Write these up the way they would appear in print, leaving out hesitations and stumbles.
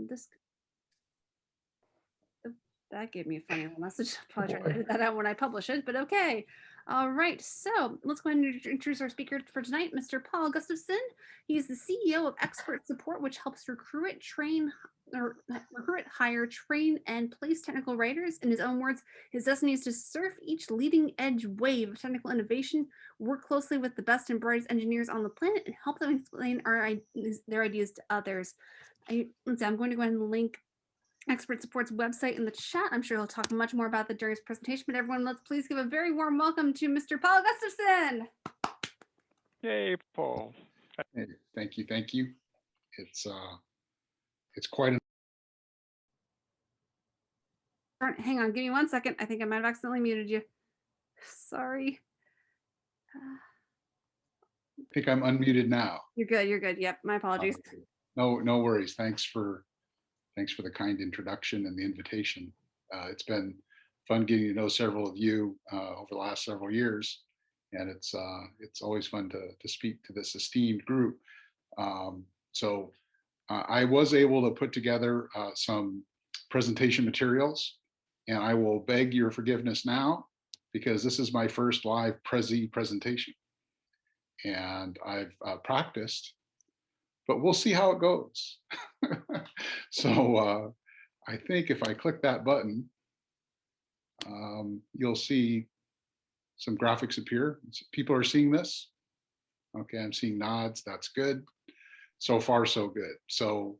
this that gave me a funny little message. I'll probably try to edit that out when I publish it, but okay. All right, so let's go ahead and introduce our speaker for tonight, Mr. Paul Gustafson. He's the CEO of Expert Support, which helps recruit, hire, train, and place technical writers. In his own words, his destiny is to surf each leading edge wave of technical innovation, work closely with the best and brightest engineers on the planet, and help them explain their ideas to others. I'm going to go ahead and link Expert Support's website in the chat. I'm sure he'll talk much more about that during his presentation, but everyone, let's please give a very warm welcome to Mr. Paul Gustafson. Yay, Paul. Hey, thank you. It's quite an... Hang on, give me 1 second. I think I might have accidentally muted you. Sorry. I think I'm unmuted now. You're good. Yep, my apologies. No worries. Thanks for the kind introduction and the invitation. It's been fun getting to know several of you over the last several years, and it's always fun to speak to this esteemed group. So I was able to put together some presentation materials, and I will beg your forgiveness now because this is my first live Prezi presentation, and I've practiced, but we'll see how it goes. So I think if I click that button, you'll see some graphics appear. People are seeing this. Okay, I'm seeing nods. That's good. So far, so good. So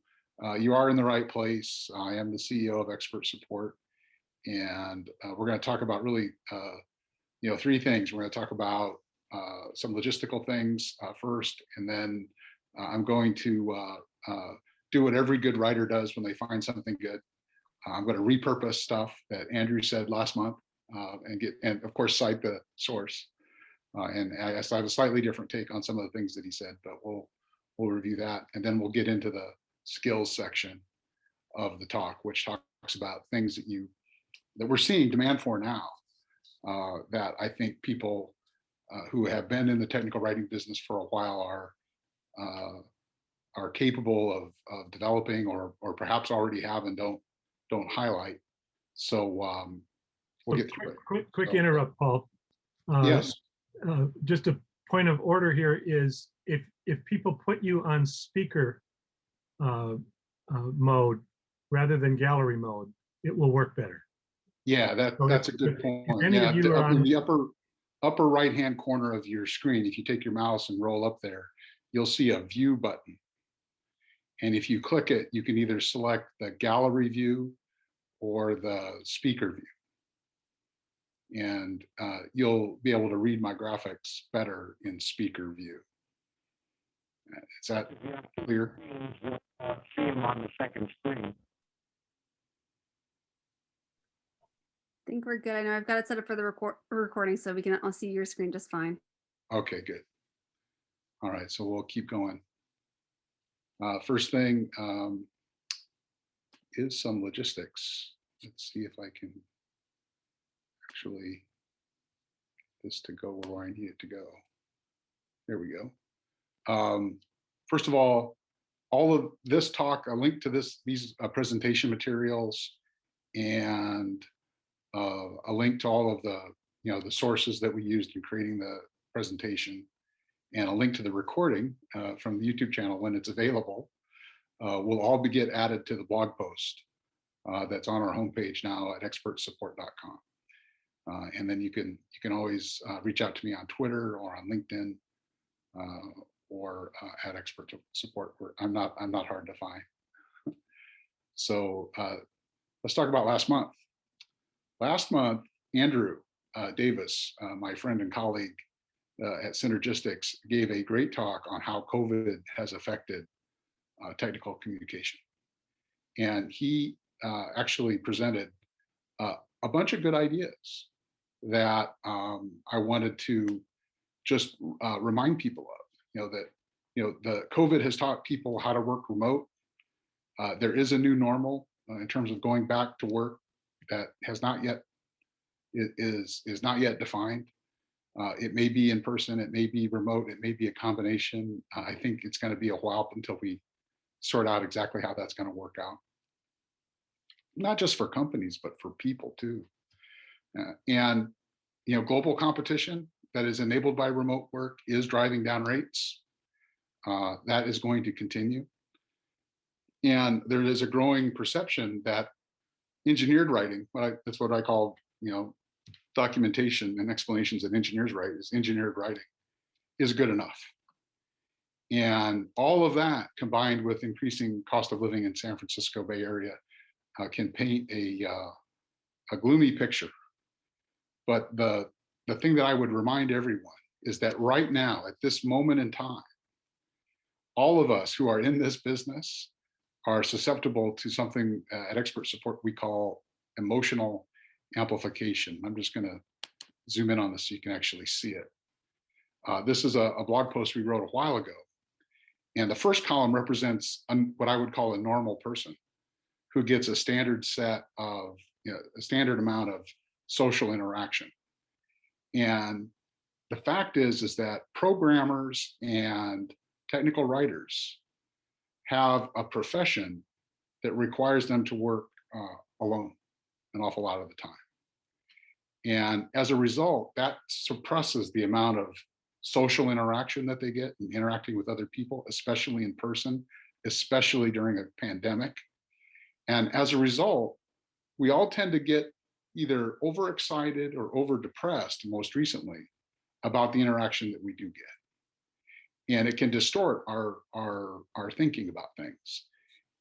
you are in the right place. I am the CEO of Expert Support, and we're going to talk about really, three things. We're going to talk about some logistical things first, and then I'm going to do what every good writer does when they find something good. I'm going to repurpose stuff that Andrew said last month and of course cite the source. And I have a slightly different take on some of the things that he said, but we'll review that, and then we'll get into the skills section of the talk, which talks about things that we're seeing demand for now, that I think people who have been in the technical writing business for a while are capable of developing, or perhaps already have and don't highlight. So we'll get through it. Quick interrupt, Paul. Yes. Just a point of order here is if people put you on speaker mode rather than gallery mode, it will work better. Yeah, that's a good point. Yeah, in the upper right-hand corner of your screen, if you take your mouse and roll up there, you'll see a view button. And if you click it, you can either select the gallery view or the speaker view. And you'll be able to read my graphics better in speaker view. Is that clear? See him on the second screen. I think we're good. I know I've got it set up for the recording, so I'll see your screen just fine. Okay, good. All right, so we'll keep going. First thing is some logistics. Let's see if I can actually get this to go where I need it to go. There we go. First of all of this talk, a link to these presentation materials, and a link to all of the sources that we used in creating the presentation, and a link to the recording from the YouTube channel when it's available, will all get added to the blog post that's on our homepage now at expertsupport.com. And then you can always reach out to me on Twitter or on LinkedIn or at Expert Support. I'm not hard to find. So let's talk about last month. Last month, Andrew Davis, my friend and colleague at Synergistics, gave a great talk on how COVID has affected technical communication. And he actually presented a bunch of good ideas that I wanted to just remind people of. The COVID has taught people how to work remote. There is a new normal in terms of going back to work that is not yet defined. It may be in person, it may be remote, it may be a combination. I think it's going to be a while until we sort out exactly how that's going to work out. not just for companies, but for people too. And global competition that is enabled by remote work is driving down rates. That is going to continue. And there is a growing perception that engineered writing, that's what I call, documentation and explanations that engineers write, is engineered writing, is good enough. And all of that combined with increasing cost of living in San Francisco Bay Area can paint a gloomy picture. But the thing that I would remind everyone is that right now, at this moment in time, all of us who are in this business are susceptible to something at Expert Support we call emotional amplification. I'm just going to zoom in on this so you can actually see it. This is a blog post we wrote a while ago. And the first column represents what I would call a normal person who gets a standard set of, a standard amount of social interaction. And the fact is that programmers and technical writers have a profession that requires them to work alone an awful lot of the time. And as a result, that suppresses the amount of social interaction that they get and interacting with other people, especially in person, especially during a pandemic. And as a result, we all tend to get either overexcited or over depressed most recently about the interaction that we do get. And it can distort our thinking about things.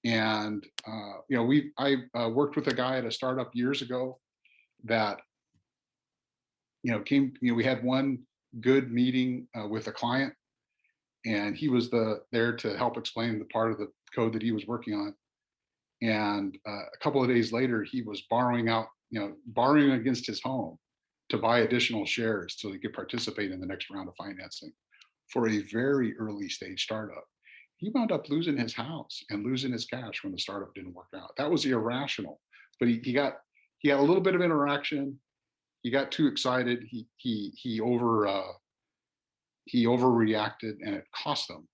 And I worked with a guy at a startup years ago that we had one good meeting with a client, and he was there to help explain the part of the code that he was working on. And a couple of days later, he was borrowing against his home to buy additional shares so he could participate in the next round of financing for a very early stage startup. He wound up losing his house and losing his cash when the startup didn't work out. That was irrational, but he got a little bit of interaction. He got too excited. He overreacted, and it cost them.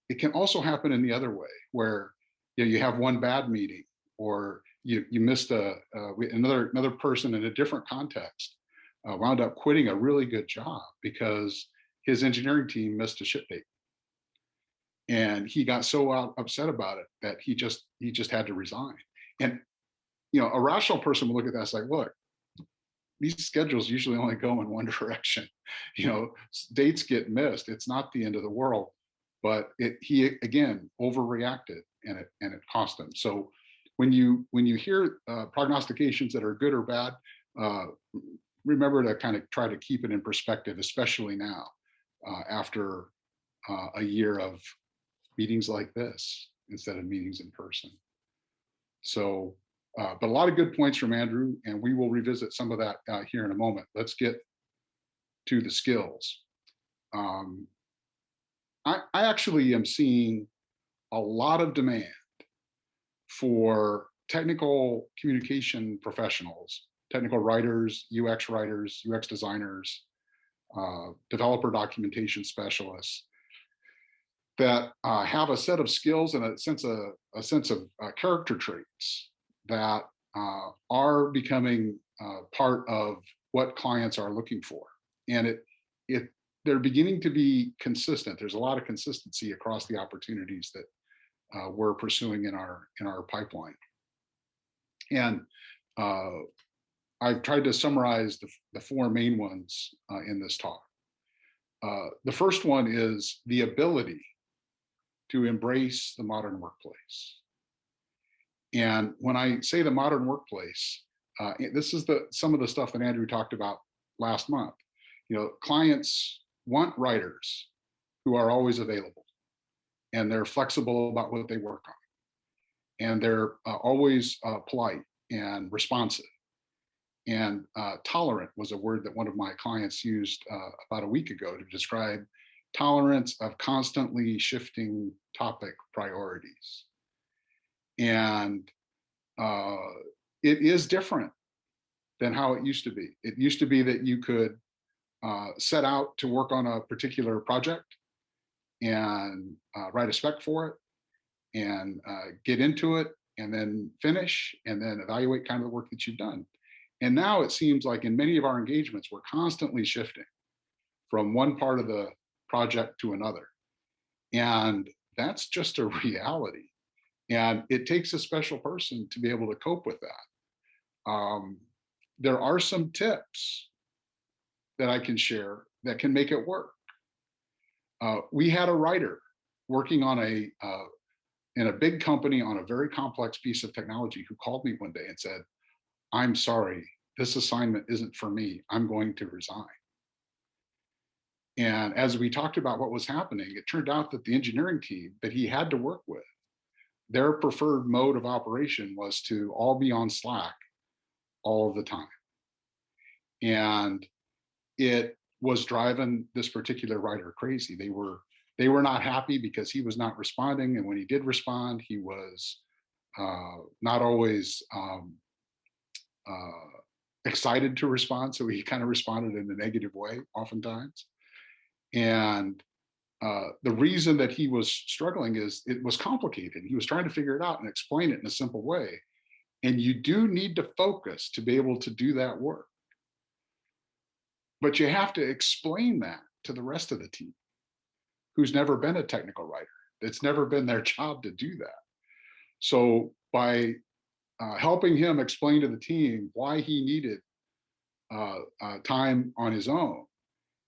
It can also happen in the other way, where you have one bad meeting, or you missed another person in a different context wound up quitting a really good job because his engineering team missed a ship date, and he got so upset about it that he just had to resign. And a rational person would look at that and say, look, these schedules usually only go in one direction. Dates get missed. It's not the end of the world, but he again overreacted, and it cost him. So when you hear prognostications that are good or bad, remember to kind of try to keep it in perspective, especially now after a year of meetings like this instead of meetings in person. So. But a lot of good points from Andrew, and we will revisit some of that here in a moment. Let's get to the skills. I actually am seeing a lot of demand for technical communication professionals, technical writers, UX designers, developer documentation specialists that have a set of skills and a sense of character traits that are becoming part of what clients are looking for. And they're beginning to be consistent. There's a lot of consistency across the opportunities that we're pursuing in our pipeline. And I've tried to summarize the four main ones in this talk. The first one is the ability to embrace the modern workplace. And when I say the modern workplace, this is some of the stuff that Andrew talked about last month. Clients want writers who are always available, and they're flexible about what they work on, and they're always polite and responsive. And tolerant was a word that one of my clients used about a week ago to describe tolerance of constantly shifting topic priorities. And it is different than how it used to be. It used to be that you could set out to work on a particular project and write a spec for it and get into it and then finish, and then evaluate kind of the work that you've done. And now it seems like in many of our engagements, we're constantly shifting from one part of the project to another. And that's just a reality. And it takes a special person to be able to cope with that. There are some tips that I can share that can make it work. We had a writer working on in a big company on a very complex piece of technology who called me one day and said, "I'm sorry, this assignment isn't for me. I'm going to resign." And as we talked about what was happening, it turned out that the engineering team that he had to work with, their preferred mode of operation was to all be on Slack all of the time. And it was driving this particular writer crazy. They were not happy because he was not responding. And when he did respond, he was not always excited to respond. So he kind of responded in a negative way oftentimes. And the reason that he was struggling is it was complicated. He was trying to figure it out and explain it in a simple way. And you do need to focus to be able to do that work. But you have to explain that to the rest of the team who's never been a technical writer. It's never been their job to do that. So by helping him explain to the team why he needed time on his own,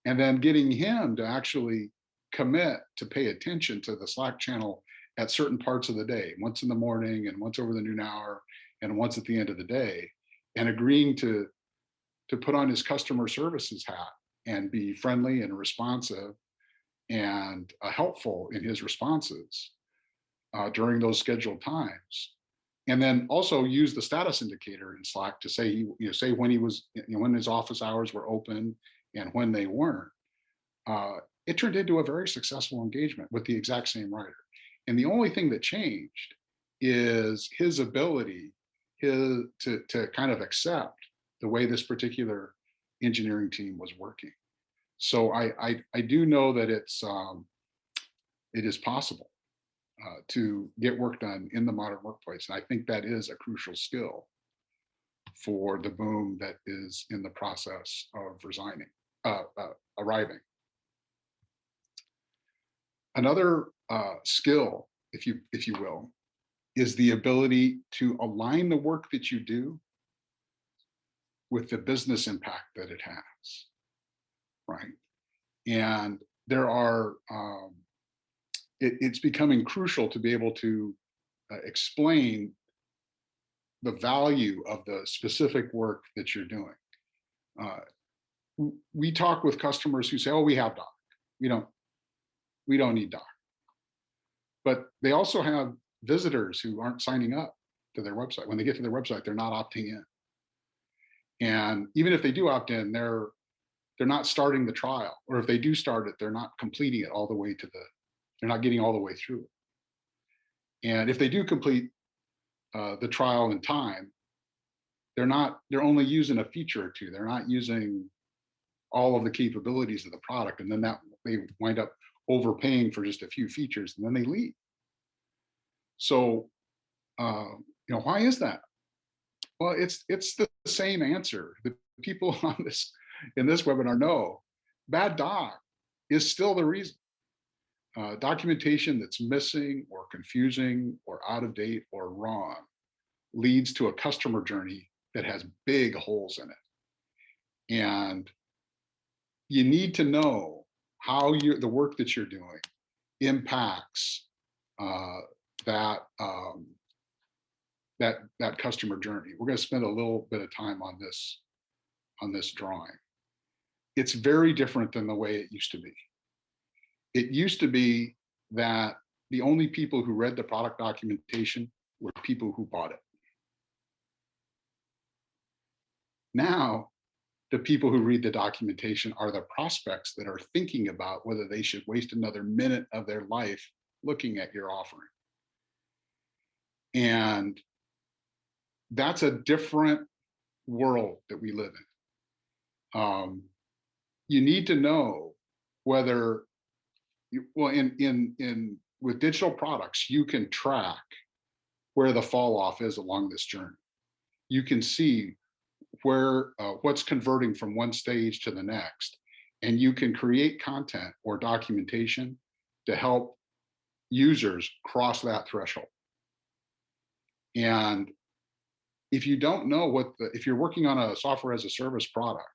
and then getting him to actually commit to pay attention to the Slack channel at certain parts of the day, once in the morning and once over the noon hour and once at the end of the day, and agreeing to put on his customer services hat and be friendly and responsive and helpful in his responses during those scheduled times. And then also use the status indicator in Slack to say, say when he was, when his office hours were open and when they weren't. It turned into a very successful engagement with the exact same writer. And the only thing that changed is his ability to kind of accept the way this particular engineering team was working. So I do know that it is possible to get work done in the modern workplace. And I think that is a crucial skill for the boom that is in the process of arriving. Another skill, if you will, is the ability to align the work that you do with the business impact that it has, right? And there are, it's becoming crucial to be able to explain the value of the specific work that you're doing. We talk with customers who say, "Oh, we have Doc. We don't need Doc." But they also have visitors who aren't signing up to their website. When they get to their website, they're not opting in. And even if they do opt in, they're not starting the trial. Or if they do start it, they're not completing it all the way they're not getting all the way through it. And if they do complete the trial in time, they're only using a feature or two. They're not using all of the capabilities of the product. And then they wind up overpaying for just a few features, and then they leave. So, why is that? Well, it's the same answer. The people in this webinar know bad doc is still the reason. Documentation that's missing or confusing or out of date or wrong leads to a customer journey that has big holes in it. And you need to know how the work that you're doing impacts that customer journey. We're going to spend a little bit of time on this drawing. It's very different than the way it used to be. It used to be that the only people who read the product documentation were people who bought it. Now, the people who read the documentation are the prospects that are thinking about whether they should waste another minute of their life looking at your offering. And that's a different world that we live in. You need to know whether, with digital products, you can track where the fall off is along this journey. You can see where what's converting from one stage to the next, and you can create content or documentation to help users cross that threshold. And if you don't know if you're working on a software as a service product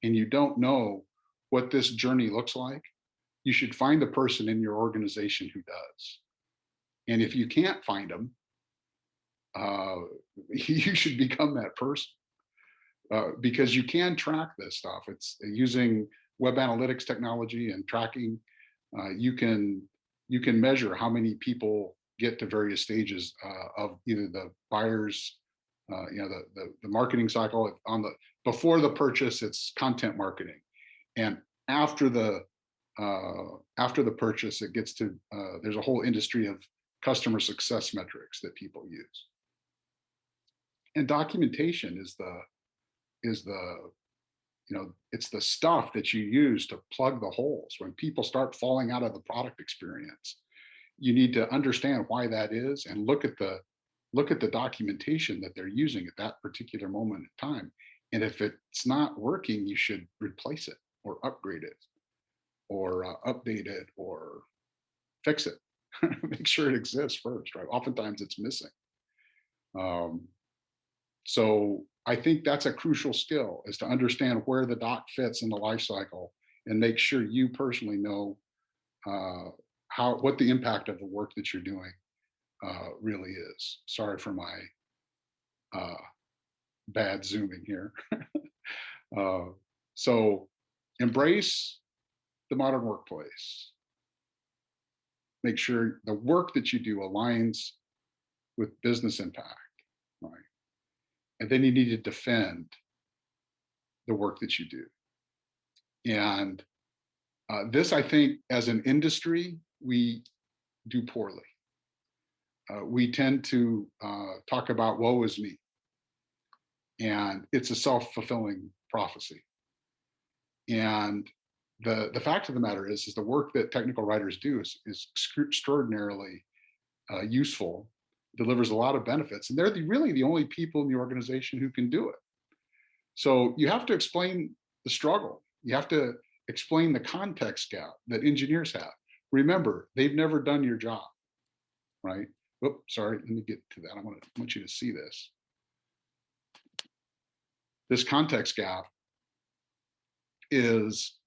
and you don't know what this journey looks like, you should find the person in your organization who does. And if you can't find them, you should become that person, because you can track this stuff. It's using web analytics technology and tracking. You can measure how many people get to various stages of either the buyer's, the marketing cycle. Before the purchase, it's content marketing, and after the purchase, it gets to there's a whole industry of customer success metrics that people use. And documentation is it's the stuff that you use to plug the holes. When people start falling out of the product experience, you need to understand why that is and look at the documentation that they're using at that particular moment in time. And if it's not working, you should replace it or upgrade it or update it or fix it. Make sure it exists first, right? Oftentimes it's missing. So I think that's a crucial skill, is to understand where the doc fits in the life cycle and make sure you personally know what the impact of the work that you're doing really is. Sorry for my bad zooming here. So embrace the modern workplace. Make sure the work that you do aligns with business impact, right? And then you need to defend the work that you do. And this, I think, as an industry, we do poorly. We tend to talk about woe is me. And it's a self-fulfilling prophecy. And the fact of the matter is the work that technical writers do is extraordinarily useful, delivers a lot of benefits, and they're really the only people in the organization who can do it. So you have to explain the struggle. You have to explain the context gap that engineers have. Remember, they've never done your job, right? Oops, sorry, let me get to that. I want you to see this. This context gap is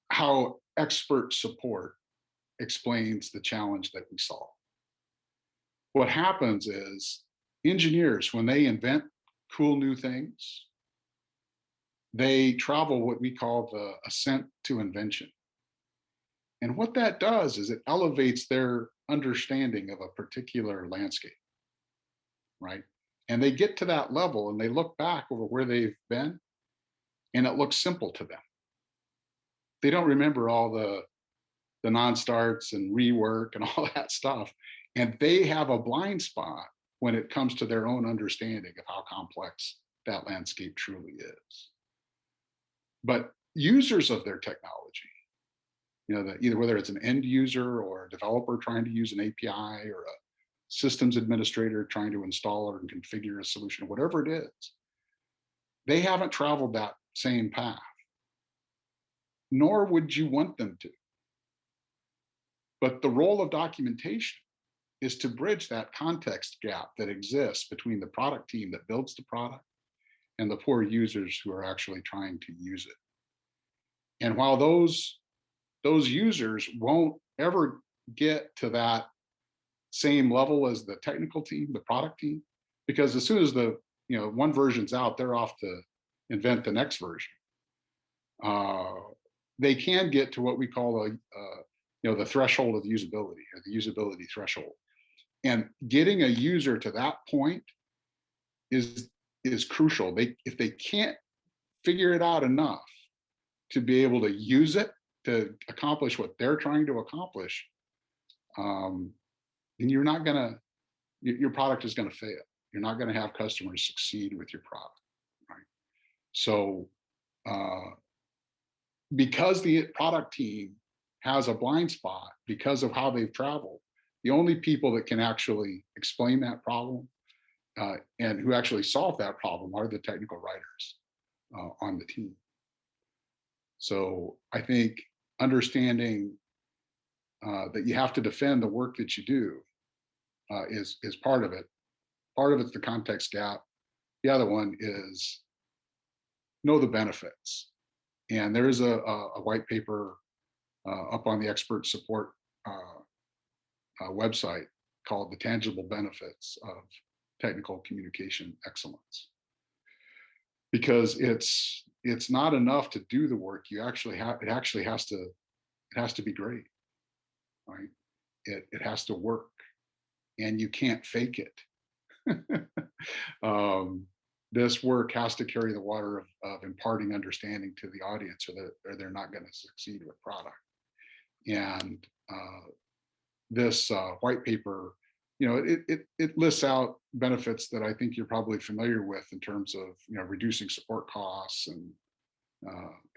how expert support explains the challenge that we solve. What happens is engineers, when they invent cool new things, they travel what we call the ascent to invention. And what that does is it elevates their understanding of a particular landscape, right? And they get to that level and they look back over where they've been and it looks simple to them. They don't remember all the non-starts and rework and all that stuff. And they have a blind spot when it comes to their own understanding of how complex that landscape truly is. But users of their technology, either whether it's an end user or a developer trying to use an API or a systems administrator trying to install or configure a solution, whatever it is, they haven't traveled that same path, nor would you want them to. But the role of documentation is to bridge that context gap that exists between the product team that builds the product and the poor users who are actually trying to use it. And while those users won't ever get to that same level as the technical team, the product team, because as soon as the one version's out, they're off to invent the next version. They can get to what we call the threshold of usability, or the usability threshold. And getting a user to that point is crucial. If they can't figure it out enough to be able to use it to accomplish what they're trying to accomplish, then your product is gonna fail. You're not gonna have customers succeed with your product, right? So because the product team has a blind spot because of how they've traveled, The only people that can actually explain that problem and who actually solve that problem are the technical writers on the team. So I think understanding that you have to defend the work that you do is part of it. Part of it's the context gap. The other one is know the benefits. And there is a white paper up on the expert support website called "The Tangible Benefits of Technical Communication Excellence," because it's not enough to do the work. You actually have it actually has to be great, right? It has to work, and you can't fake it. This work has to carry the water of imparting understanding to the audience, or they're not going to succeed with product. And this white paper, it lists out benefits that I think you're probably familiar with in terms of reducing support costs and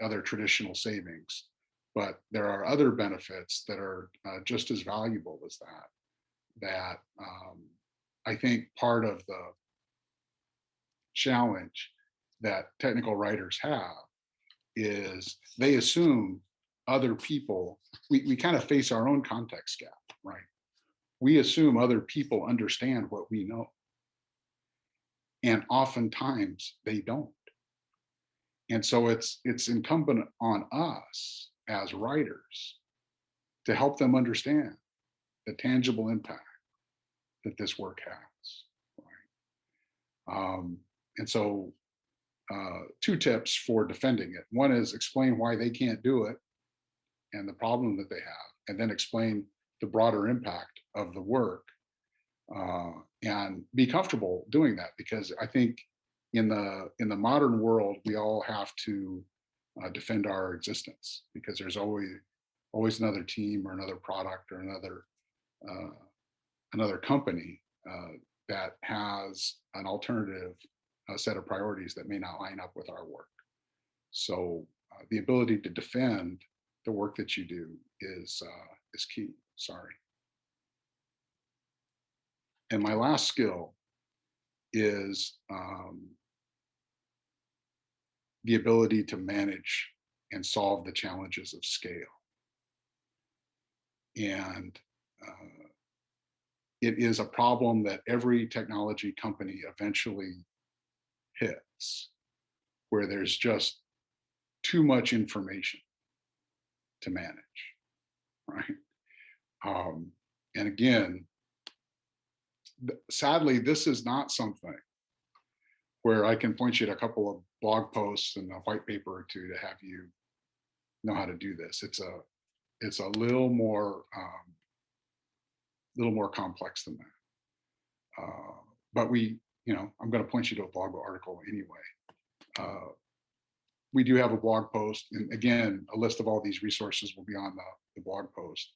other traditional savings. But there are other benefits that are just as valuable as that I think part of the challenge that technical writers have is they assume other people, we kind of face our own context gap, right? We assume other people understand what we know. And oftentimes they don't. And so it's incumbent on us as writers to help them understand the tangible impact that this work has. Right? And so 2 tips for defending it. One is explain why they can't do it and the problem that they have, and then explain the broader impact of the work, and be comfortable doing that, because I think in the modern world we all have to defend our existence, because there's always another team or another product or another company that has an alternative set of priorities that may not line up with our work. So the ability to defend the work that you do is key. Sorry. And my last skill is the ability to manage and solve the challenges of scale. And it is a problem that every technology company eventually hits, where there's just too much information to manage, right? And again, sadly, this is not something where I can point you to a couple of blog posts and a white paper or two to have you know how to do this. It's a little more complex than that. But I'm going to point you to a blog article anyway. We do have a blog post, and again, a list of all these resources will be on the blog post.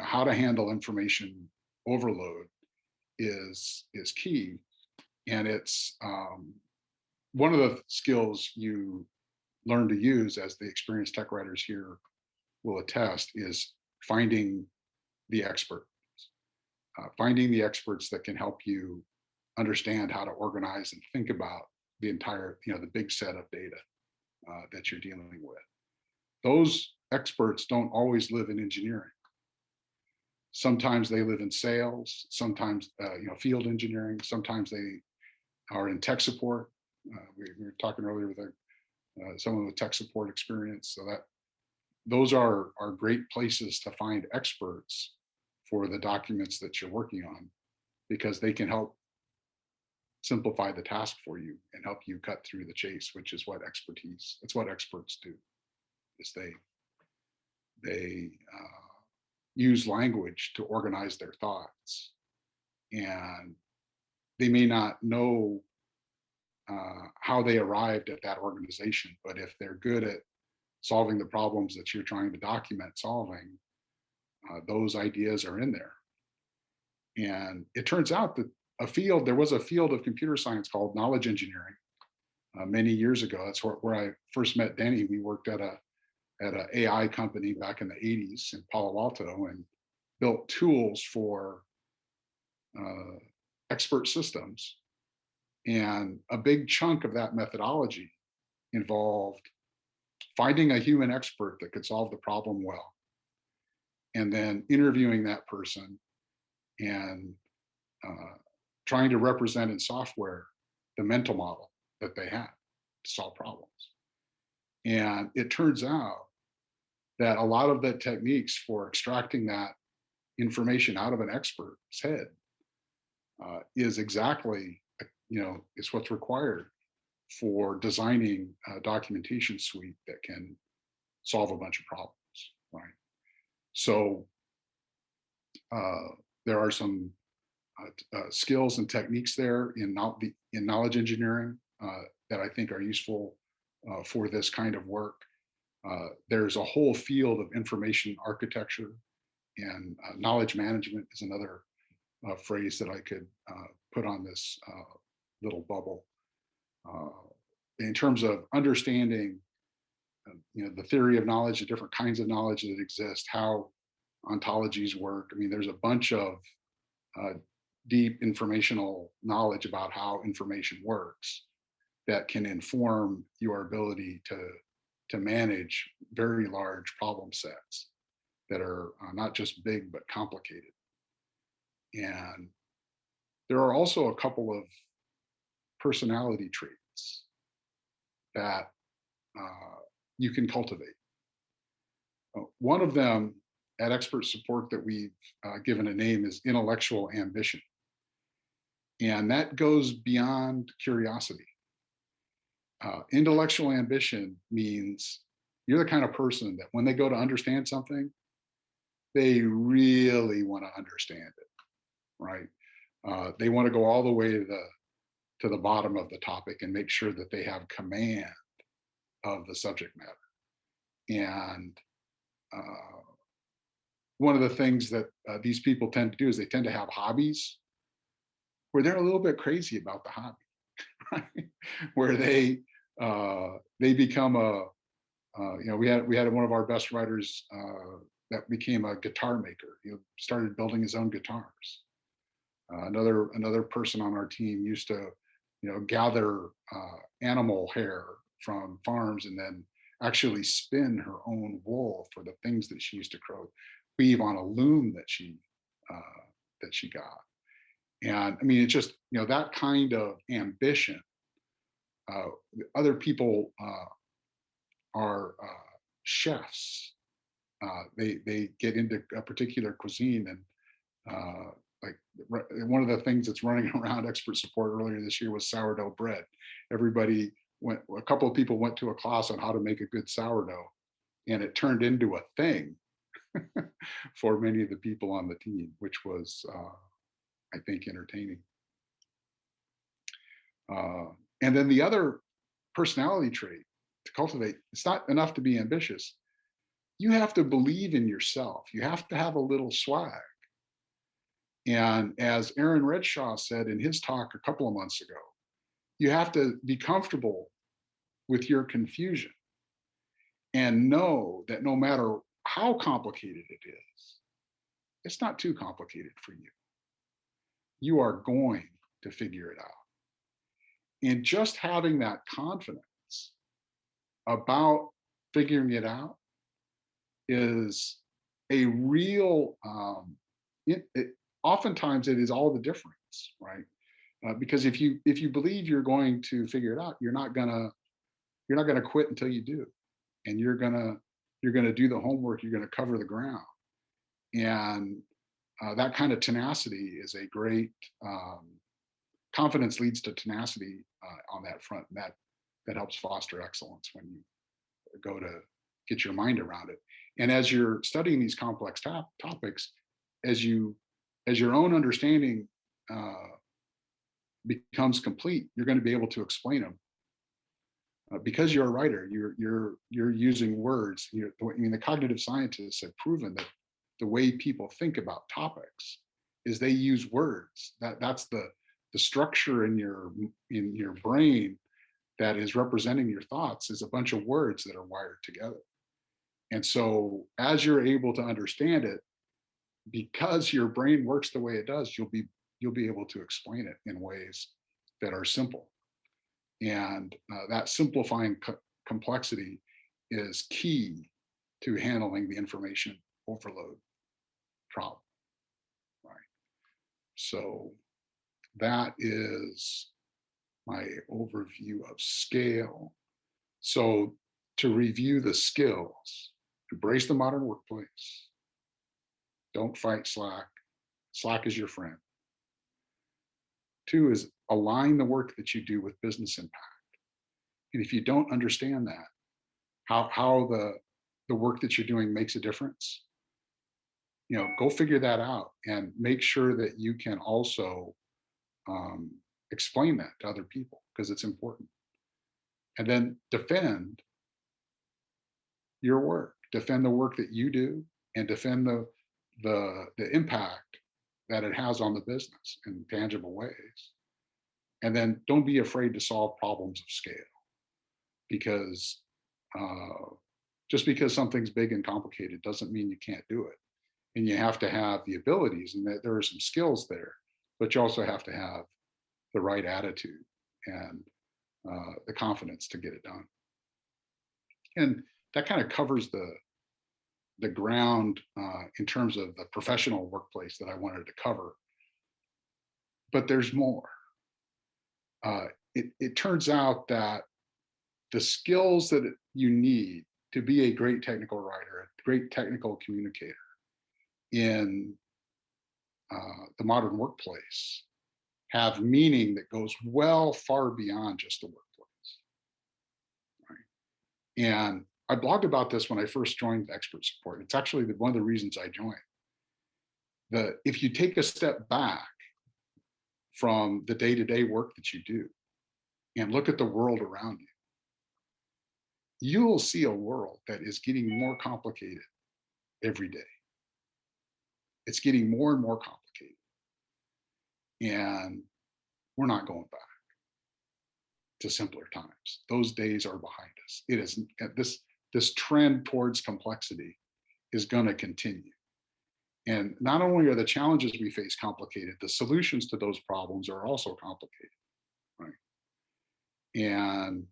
How to handle information overload is key, and it's one of the skills you learn to use, as the experienced tech writers here will attest, is finding the expert. Finding the experts that can help you understand how to organize and think about the entire, the big set of data that you're dealing with. Those experts don't always live in engineering. Sometimes they live in sales, sometimes field engineering, sometimes they are in tech support. We were talking earlier with someone with tech support experience, so that those are great places to find experts for the documents that you're working on, because they can help simplify the task for you and help you cut through the chase, which is what that's what experts do, is they use language to organize their thoughts. And they may not know how they arrived at that organization, but if they're good at solving the problems that you're trying to document solving, those ideas are in there. And it turns out that there was a field of computer science called knowledge engineering many years ago. That's where I first met Denny. We worked at an AI company back in the 80s in Palo Alto, and built tools for expert systems. And a big chunk of that methodology involved finding a human expert that could solve the problem well, and then interviewing that person and trying to represent in software the mental model that they had to solve problems. And it turns out that a lot of the techniques for extracting that information out of an expert's head is exactly, is what's required for designing a documentation suite that can solve a bunch of problems, right? So there are some skills and techniques there in knowledge engineering that I think are useful for this kind of work. There's a whole field of information architecture, and knowledge management is another phrase that I could put on this little bubble. In terms of understanding, the theory of knowledge, the different kinds of knowledge that exist, how ontologies work. I mean, there's a bunch of deep informational knowledge about how information works that can inform your ability to manage very large problem sets that are not just big but complicated. And there are also a couple of personality traits that you can cultivate. One of them at expert support that we've given a name is intellectual ambition. And that goes beyond curiosity. Intellectual ambition means you're the kind of person that when they go to understand something, they really want to understand it, right? They want to go all the way to the bottom of the topic and make sure that they have command of the subject matter. And one of the things that these people tend to do is they tend to have hobbies where they're a little bit crazy about the hobby, right? Where they become we had one of our best writers that became a guitar maker. Started building his own guitars. Another person on our team used to gather animal hair from farms and then actually spin her own wool for the things that she used to weave on a loom that she got. And I mean, it's just that kind of ambition. Other people are chefs. They get into a particular cuisine, and like one of the things that's running around expert support earlier this year was sourdough bread. A couple of people went to a class on how to make a good sourdough, and it turned into a thing for many of the people on the team, which was, I think, entertaining. And then the other personality trait to cultivate, it's not enough to be ambitious. You have to believe in yourself. You have to have a little swag. And as Aaron Redshaw said in his talk a couple of months ago, you have to be comfortable with your confusion and know that no matter how complicated it is, it's not too complicated for you. You are going to figure it out. And just having that confidence about figuring it out is a real, oftentimes it is all the difference, right? Because if you believe you're going to figure it out, you're not gonna quit until you do, and you're gonna do the homework. You're gonna cover the ground, and that kind of tenacity is a great confidence leads to tenacity on that front, and that helps foster excellence when you go to get your mind around it. And as you're studying these complex topics, as your own understanding becomes complete, you're going to be able to explain them. Because you're a writer, you're using words. The cognitive scientists have proven that the way people think about topics is they use words. That's the structure in your brain that is representing your thoughts is a bunch of words that are wired together. And so as you're able to understand it, because your brain works the way it does, you'll be able to explain it in ways that are simple. And that simplifying complexity is key to handling the information overload problem, right? So that is my overview of scale. So to review the skills, embrace the modern workplace. Don't fight Slack. Slack is your friend. 2 is align the work that you do with business impact. And if you don't understand that, how the work that you're doing makes a difference, go figure that out and make sure that you can also explain that to other people because it's important. And then defend your work, defend the work that you do, and defend the impact that it has on the business in tangible ways. And then don't be afraid to solve problems of scale, because just because something's big and complicated doesn't mean you can't do it. And you have to have the abilities, and that there are some skills there, but you also have to have the right attitude and the confidence to get it done. And that kind of covers the ground in terms of the professional workplace that I wanted to cover. But there's more. It turns out that the skills that you need to be a great technical writer, a great technical communicator in the modern workplace have meaning that goes well far beyond just the workplace. Right? And I blogged about this when I first joined expert support. It's actually one of the reasons I joined. If you take a step back from the day-to-day work that you do and look at the world around you, you will see a world that is getting more complicated every day. It's getting more and more complicated. And we're not going back to simpler times. Those days are behind us. It is this trend towards complexity is going to continue. And not only are the challenges we face complicated, the solutions to those problems are also complicated, right? And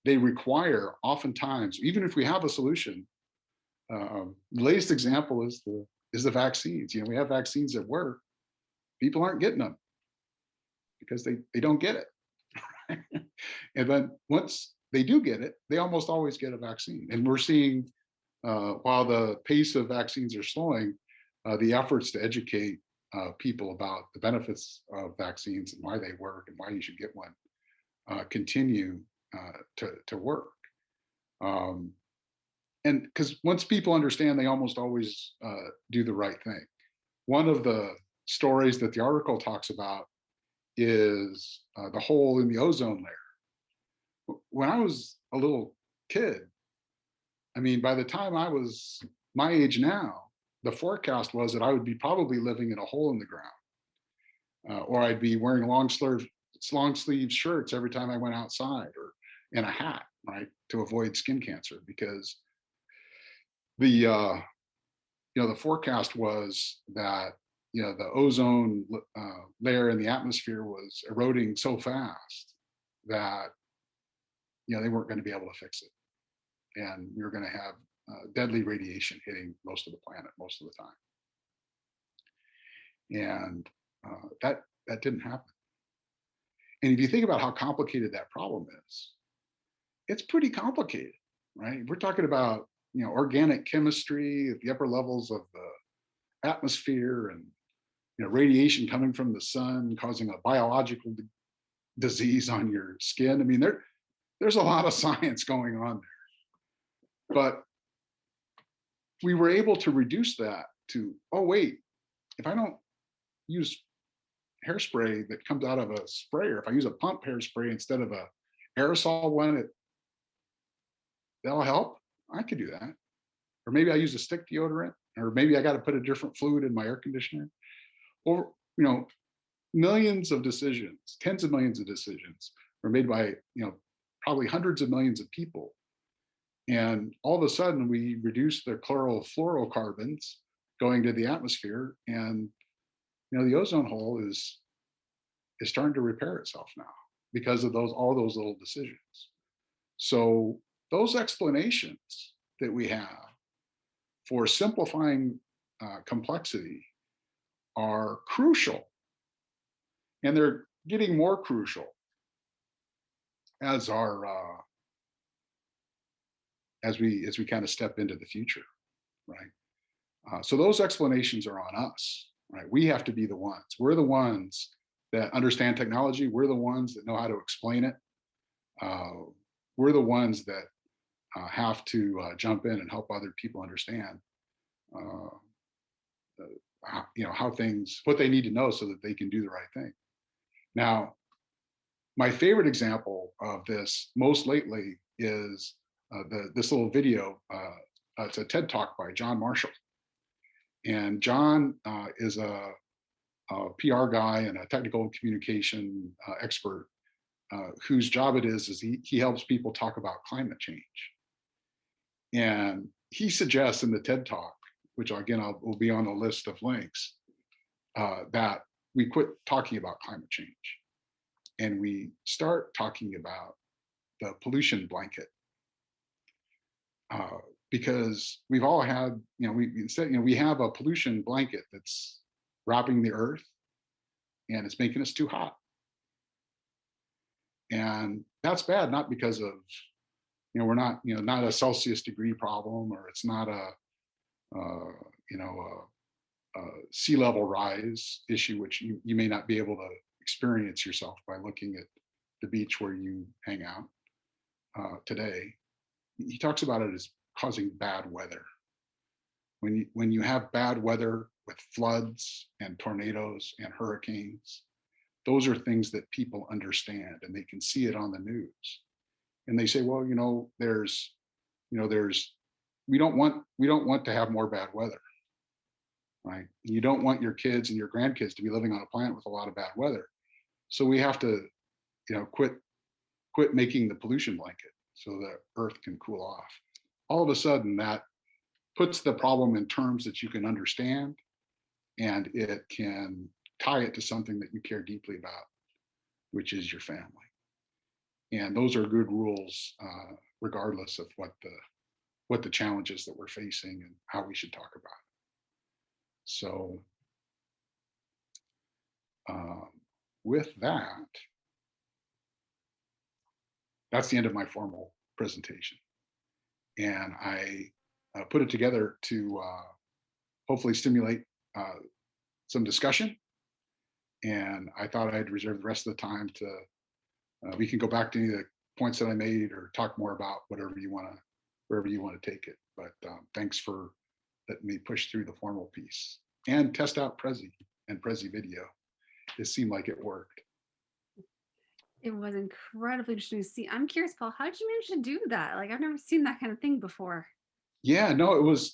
they require, oftentimes, even if we have a solution, the latest example is the vaccines. We have vaccines that work. People aren't getting them because they don't get it. And then once they do get it, they almost always get a vaccine. And we're seeing, while the pace of vaccines are slowing, the efforts to educate people about the benefits of vaccines and why they work and why you should get one continue to work. And because once people understand, they almost always do the right thing. One of the stories that the article talks about is the hole in the ozone layer. When I was a little kid, I mean, by the time I was my age now, the forecast was that I would be probably living in a hole in the ground, or I'd be wearing long sleeve shirts every time I went outside, or in a hat, right, to avoid skin cancer, because the forecast was that the ozone layer in the atmosphere was eroding so fast that they weren't going to be able to fix it, and we were going to have deadly radiation hitting most of the planet most of the time, and that didn't happen. And if you think about how complicated that problem is, it's pretty complicated, right? We're talking about organic chemistry at the upper levels of the atmosphere, and radiation coming from the sun causing a biological disease on your skin. I mean, there's a lot of science going on there. But we were able to reduce that to, oh, wait, if I don't use hairspray that comes out of a sprayer, if I use a pump hairspray instead of a aerosol one, that'll help. I could do that. Or maybe I use a stick deodorant, or maybe I got to put a different fluid in my air conditioner. Or, millions of decisions, tens of millions of decisions were made by, probably hundreds of millions of people. And all of a sudden we reduce the chlorofluorocarbons going to the atmosphere, and the ozone hole is starting to repair itself now because of all those little decisions. So those explanations that we have for simplifying complexity are crucial, and they're getting more crucial as we kind of step into the future, right? So those explanations are on us, right? We have to be the ones. We're the ones that understand technology. We're the ones that know how to explain it. We're the ones that have to jump in and help other people understand, what they need to know so that they can do the right thing. Now, my favorite example of this most lately is this little video. It's a TED Talk by John Marshall. And John is a PR guy and a technical communication expert whose job it is he helps people talk about climate change. And he suggests in the TED Talk, which again will be on the list of links, that we quit talking about climate change and we start talking about the pollution blanket. Because we've all had, we have a pollution blanket that's wrapping the earth and it's making us too hot. And that's bad, not because of, we're not, not a Celsius degree problem, or it's not a sea level rise issue, which you may not be able to experience yourself by looking at the beach where you hang out today. He talks about it as causing bad weather. When you have bad weather with floods and tornadoes and hurricanes, those are things that people understand and they can see it on the news. And they say, well, we don't want to have more bad weather, right? You don't want your kids and your grandkids to be living on a planet with a lot of bad weather. So we have to, quit making the pollution blanket so that Earth can cool off. All of a sudden, that puts the problem in terms that you can understand, and it can tie it to something that you care deeply about, which is your family. And those are good rules, regardless of what the challenges that we're facing and how we should talk about it. So with that, that's the end of my formal presentation. And I put it together to hopefully stimulate some discussion. And I thought I'd reserve the rest of the time to, we can go back to any of the points that I made or talk more about wherever you want to take it. But thanks for letting me push through the formal piece and test out Prezi and Prezi video. It seemed like it worked. It was incredibly interesting to see. I'm curious, Paul, how did you manage to do that? Like, I've never seen that kind of thing before. Yeah, no, it was,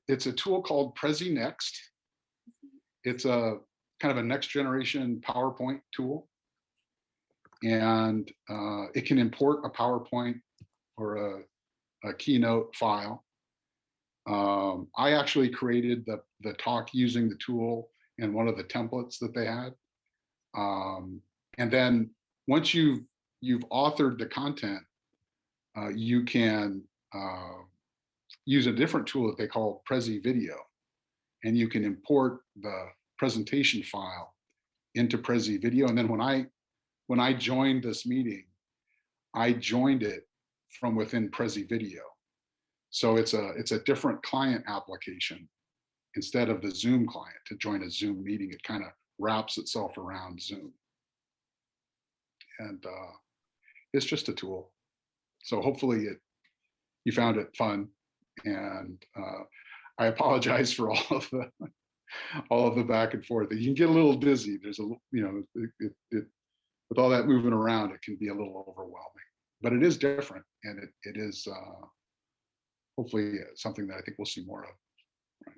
it's a tool called Prezi Next. It's a kind of a next generation PowerPoint tool. And it can import a PowerPoint or a Keynote file. I actually created the talk using the tool and one of the templates that they had. And then once you've authored the content, you can use a different tool that they call Prezi Video, and you can import the presentation file into Prezi Video. And then when I joined this meeting, I joined it from within Prezi Video. So it's a different client application instead of the Zoom client. To join a Zoom meeting, it kind of wraps itself around Zoom. And it's just a tool. So hopefully you found it fun. And I apologize for all of the back and forth. You can get a little dizzy. There's with all that moving around, it can be a little overwhelming. But it is different, and it is hopefully something that I think we'll see more of. Right.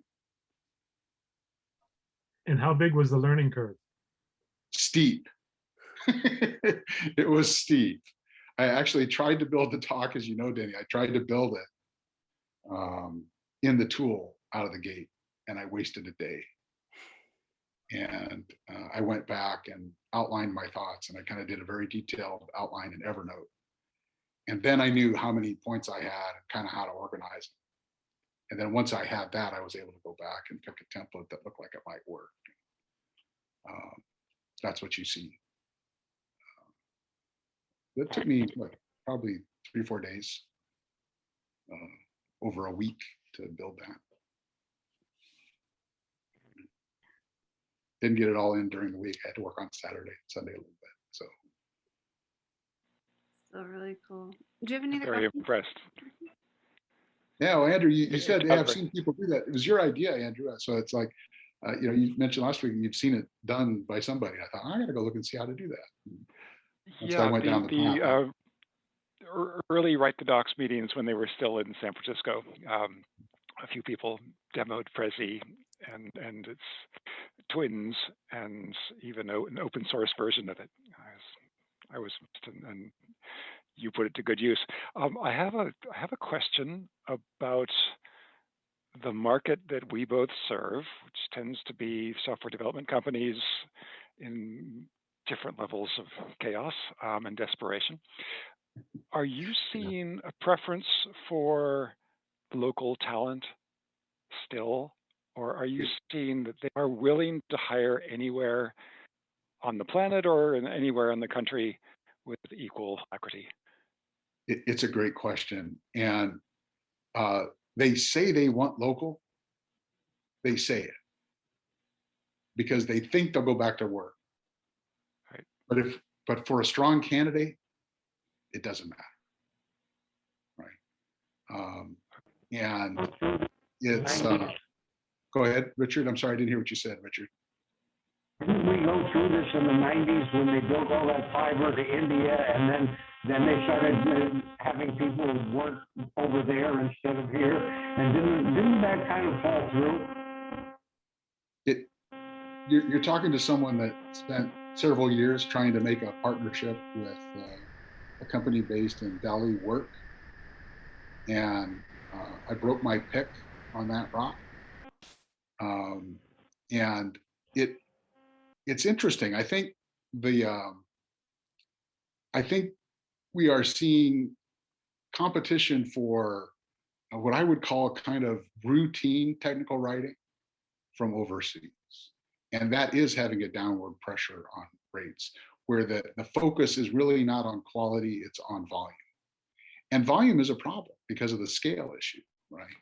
And how big was the learning curve? Steep. It was steep. I actually tried to build the talk, as you know, Denny. I tried to build it in the tool out of the gate. and I wasted a day. And I went back and outlined my thoughts, and I kind of did a very detailed outline in Evernote. And then I knew how many points I had, kind of how to organize it. And then once I had that, I was able to go back and pick a template that looked like it might work. That's what you see. It took me probably 3 or 4 days, over a week to build that. Didn't get it all in during the week. I had to work on Saturday and Sunday a little bit. So really cool. Do you have any other Very questions? impressed. yeah, well, Andrew, you It's said, hey, I've covered. seen people do that. It was your idea, Andrew. So it's like, you mentioned last week you've seen it done by somebody. I thought I got to go look and see how to do that. So I went down the path. Early Write the Docs meetings when they were still in San Francisco, a few people demoed Prezi and its twins, and even an open source version of it. I was, and you put it to good use. I have a question about the market that we both serve, which tends to be software development companies in different levels of chaos and desperation. Are you seeing a preference for local talent still, or are you seeing that they are willing to hire anywhere on the planet or anywhere in the country with equal alacrity? It's a great question. And they say they want local. They say it because they think they'll go back to work. Right. But for a strong candidate, it doesn't matter. Right. And it's, go ahead, Richard. I'm sorry, I didn't hear what you said, Richard. Didn't we go through this in the 90s when they built all that fiber to India, and then they started having people work over there instead of here? And didn't that kind of fall through? You're talking to someone that spent several years trying to make a partnership with a company based in Delhi work, and I broke my pick on that rock. And it's interesting. I think we are seeing competition for what I would call kind of routine technical writing from overseas. And that is having a downward pressure on rates, where the focus is really not on quality, it's on volume. And volume is a problem because of the scale issue, right?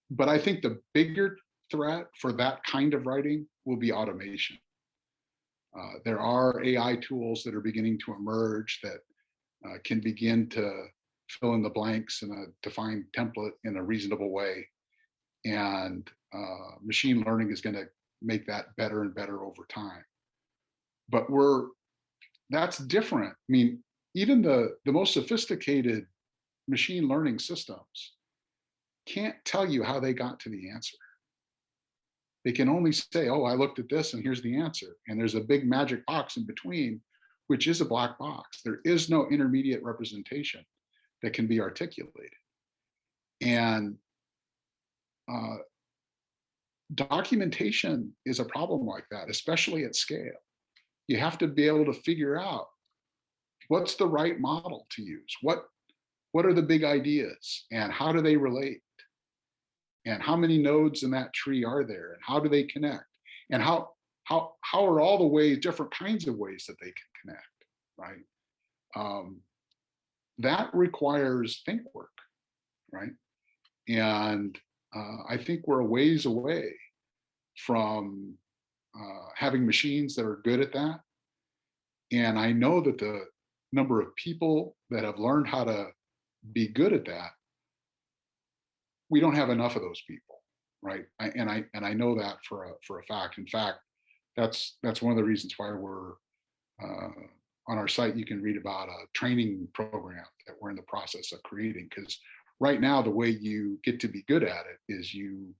But I think the bigger threat for that kind of writing will be automation. There are AI tools that are beginning to emerge that can begin to fill in the blanks in a defined template in a reasonable way. And machine learning is going to make that better and better over time. But that's different. I mean, even the most sophisticated machine learning systems can't tell you how they got to the answer. They can only say, oh, I looked at this and here's the answer. And there's a big magic box in between, which is a black box. There is no intermediate representation that can be articulated. And documentation is a problem like that, especially at scale. You have to be able to figure out what's the right model to use. What are the big ideas and how do they relate? And how many nodes in that tree are there? And how do they connect? And how are all the ways, different kinds of ways that they can connect, right? That requires think work, right? And I think we're a ways away from having machines that are good at that. And I know that the number of people that have learned how to be good at that, we don't have enough of those people, right? And I know that for a fact. In fact, that's one of the reasons why we're on our site. You can read about a training program that we're in the process of creating, because right now the way you get to be good at it is you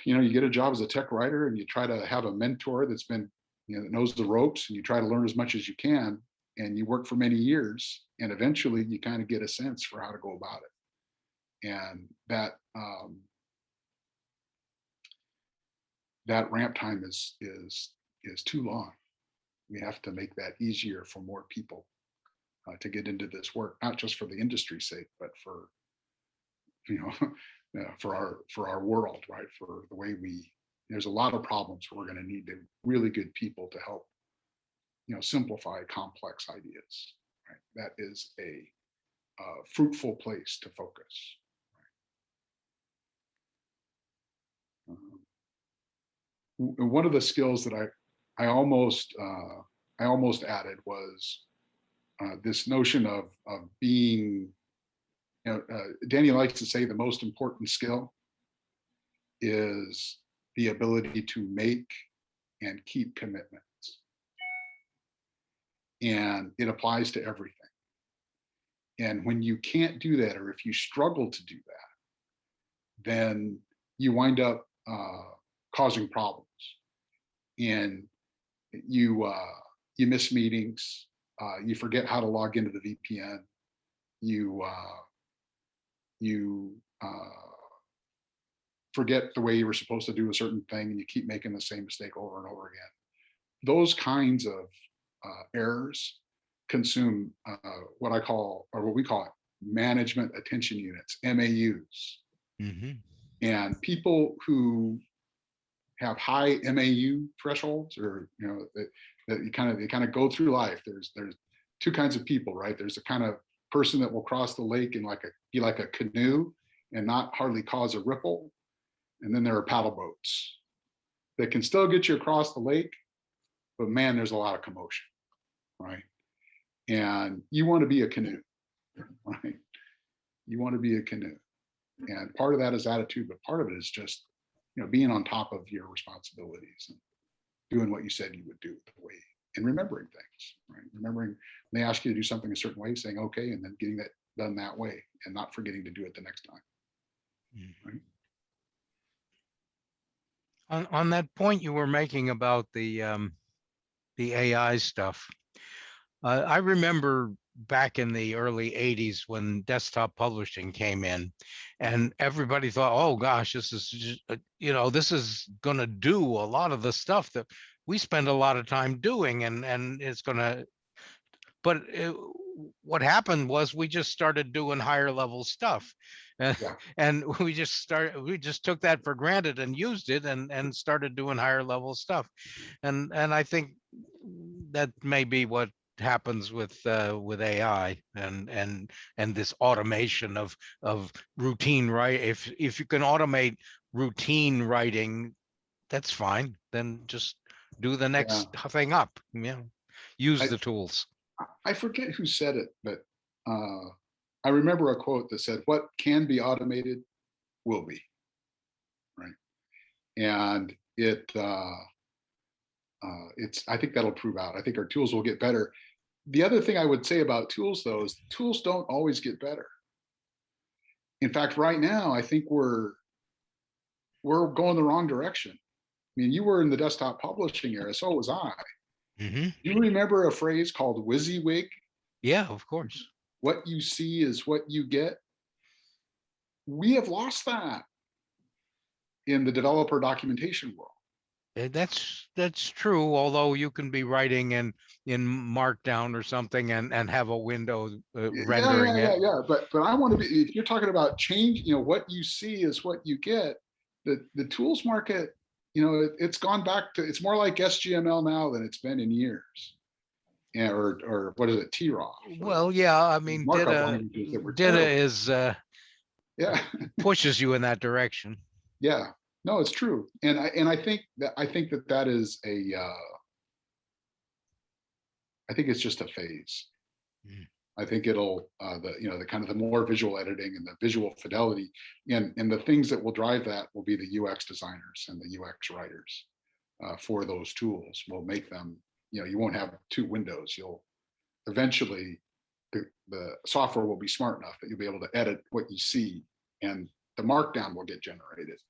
get a job as a tech writer and you try to have a mentor that's been that knows the ropes, and you try to learn as much as you can, and you work for many years, and eventually you kind of get a sense for how to go about it. And that ramp time is too long. We have to make that easier for more people to get into this work, not just for the industry's sake, but for for our world, right? For the way there's a lot of problems where we're going to need really good people to help simplify complex ideas, right? That is a fruitful place to focus, right? One of the skills that I almost added was this notion of being, Danny likes to say the most important skill is the ability to make and keep commitments. And it applies to everything. And when you can't do that, or if you struggle to do that, then you wind up causing problems. And you miss meetings, you forget how to log into the VPN, you forget the way you were supposed to do a certain thing, and you keep making the same mistake over and over again. Those kinds of errors consume what we call management attention units, MAUs. Mm-hmm. And people who have high MAU thresholds, or that you kind of go through life. There's two kinds of people, right? There's the kind of person that will cross the lake in be like a canoe and not hardly cause a ripple. And then there are paddle boats that can still get you across the lake, but man, there's a lot of commotion, right? And you want to be a canoe, right? You want to be a canoe. And part of that is attitude, but part of it is just, being on top of your responsibilities and doing what you said you would do the way, and remembering things, right? Remembering when they ask you to do something a certain way, saying okay, and then getting that done that way, and not forgetting to do it the next time. Right? On that point you were making about the AI stuff, I remember back in the early 80s when desktop publishing came in, and everybody thought, oh gosh, this is just, this is going to do a lot of the stuff that we spend a lot of time doing, and it's going to, but what happened was we just started doing higher level stuff. And we just took that for granted and used it, and started doing higher level stuff. And I think that may be what happens with AI and this automation of routine, right? If you can automate routine writing, that's fine. Then just do the next thing up. Use the tools. I forget who said it, but I remember a quote that said, "What can be automated will be." Right, and I think that'll prove out. I think our tools will get better. The other thing I would say about tools, though, is tools don't always get better. In fact, right now, I think we're going the wrong direction. I mean, you were in the desktop publishing era, so was I. Mm-hmm. You remember a phrase called WYSIWYG? Yeah, of course. What you see is what you get. We have lost that in the developer documentation world. That's true. Although you can be writing in Markdown or something and have a window rendering it. Yeah. But I want to be. If you're talking about change, what you see is what you get. The tools market, it's gone back to. It's more like SGML now than it's been in years. Yeah, or what is it, TRAW? Well, yeah. I mean, DITA is pushes you in that direction. Yeah. No, it's true, and I think that is a. I think it's just a phase. I think it'll the kind of the more visual editing and the visual fidelity, and the things that will drive that will be the UX designers and the UX writers for those tools. Will make them. You won't have two windows. You'll eventually the software will be smart enough that you'll be able to edit what you see, and the markdown will get generated